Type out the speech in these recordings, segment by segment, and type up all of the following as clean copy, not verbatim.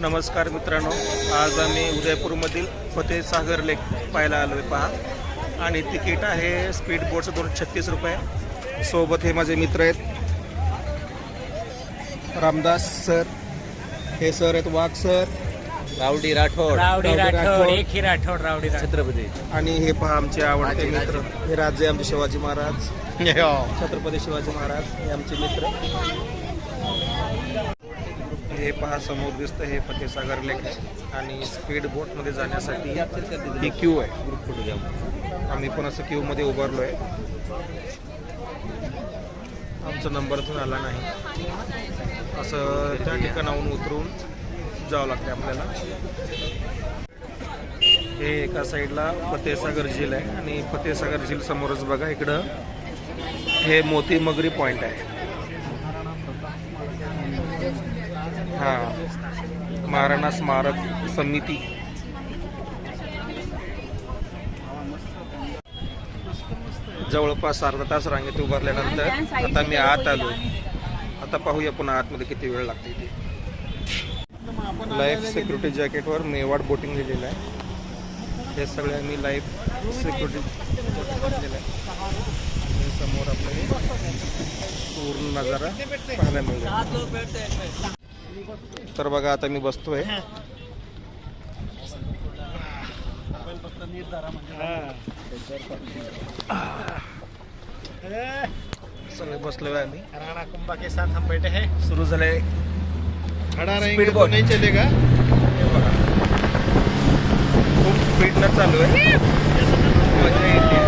नमस्कार मित्रांनो, आज आम्ही उदयपूरमधील फतेसागर लेक पाहायला आलो आहे पहा. आणि तिकीट आहे स्पीड बोटचं 236 रुपये. सोबत हे माझे मित्र आहेत, रामदास सर, हे सर आहेत वाघ सर, रावडी राठोड छत्रपती. आणि हे पहा आमचे आवडते मित्र, हे राजे आमचे शिवाजी महाराज, छत्रपती शिवाजी महाराज हे आमचे मित्र. हे पहा समोर दिसतं हे फतेसागर लेक आहे. आणि स्पीड बोटमध्ये जाण्यासाठी ही क्यू आहे. आम्ही पण असं क्यू मध्ये उभारलो आहे. आमचा नंबर अजून आला नाही. असं त्या ठिकाणाहून उतरून जावं लागते आपल्याला. हे एका साईडला फतेसागर झील आहे आणि फतेसागर झील समोरच बघा इकडं हे मोती मगरी पॉइंट आहे. महाराणा स्मारक समिती. जवळपास अर्धा तास रांगेत उभारल्यानंतर आता मी आत आलो. आता पाहूया पुन्हा आतमध्ये किती वेळ लागते ते. लाईफ सिक्युरिटी जॅकेटवर मेवाड बोटिंग लिहिलेलं आहे. हे सगळे मी लाईफ सिक्युरिटी लिहिलेलं आहे. समोर आपल्याला पूर्ण नजारा पाहायला मिळेल. तर बघा आता मी बसतोय. सगळे बसलोय आम्ही. राणा कुंभा के साथ हम बैठे हैं. सुरू झालंय. खड़ा रहेंगे स्पीड तो बोट नहीं चलेगा. हे बघा खूप स्पीडनं चालू आहे. मजा येते.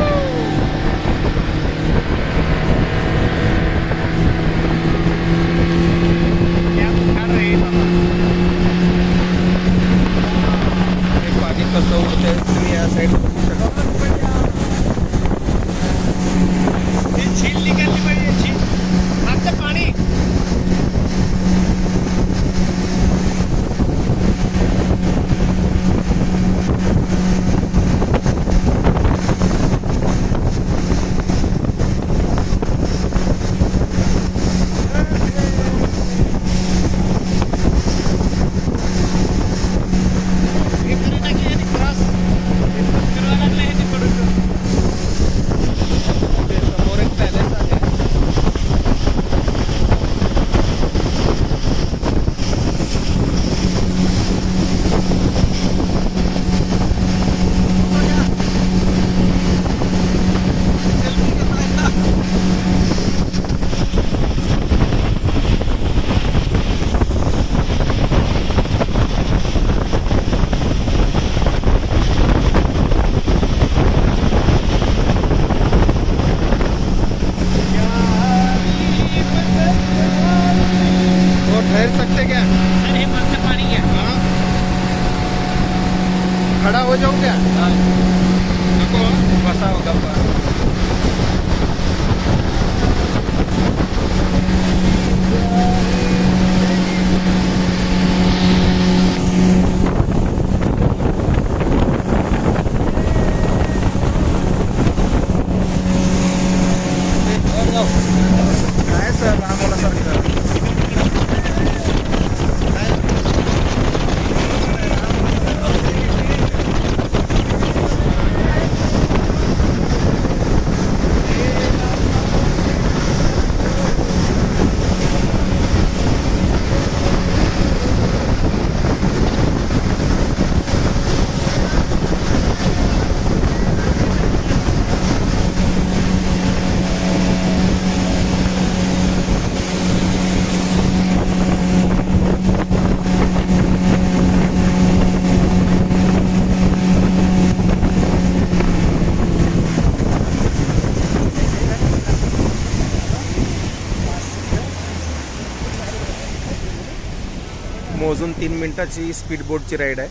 पाणी कसं उडतंय तुम्ही या साईड बघू शकता. झील निघाली पाहिजे. झील आमचं पाणी. ठहर सकते क्या? अरे मस्त पाणी घ्या. खड़ा हो जाऊं क्या? नको बसा होगा. काय सर लहान मुलासारखं. मोजून 3 मिनिटाची स्पीड बोटची राईड आहे.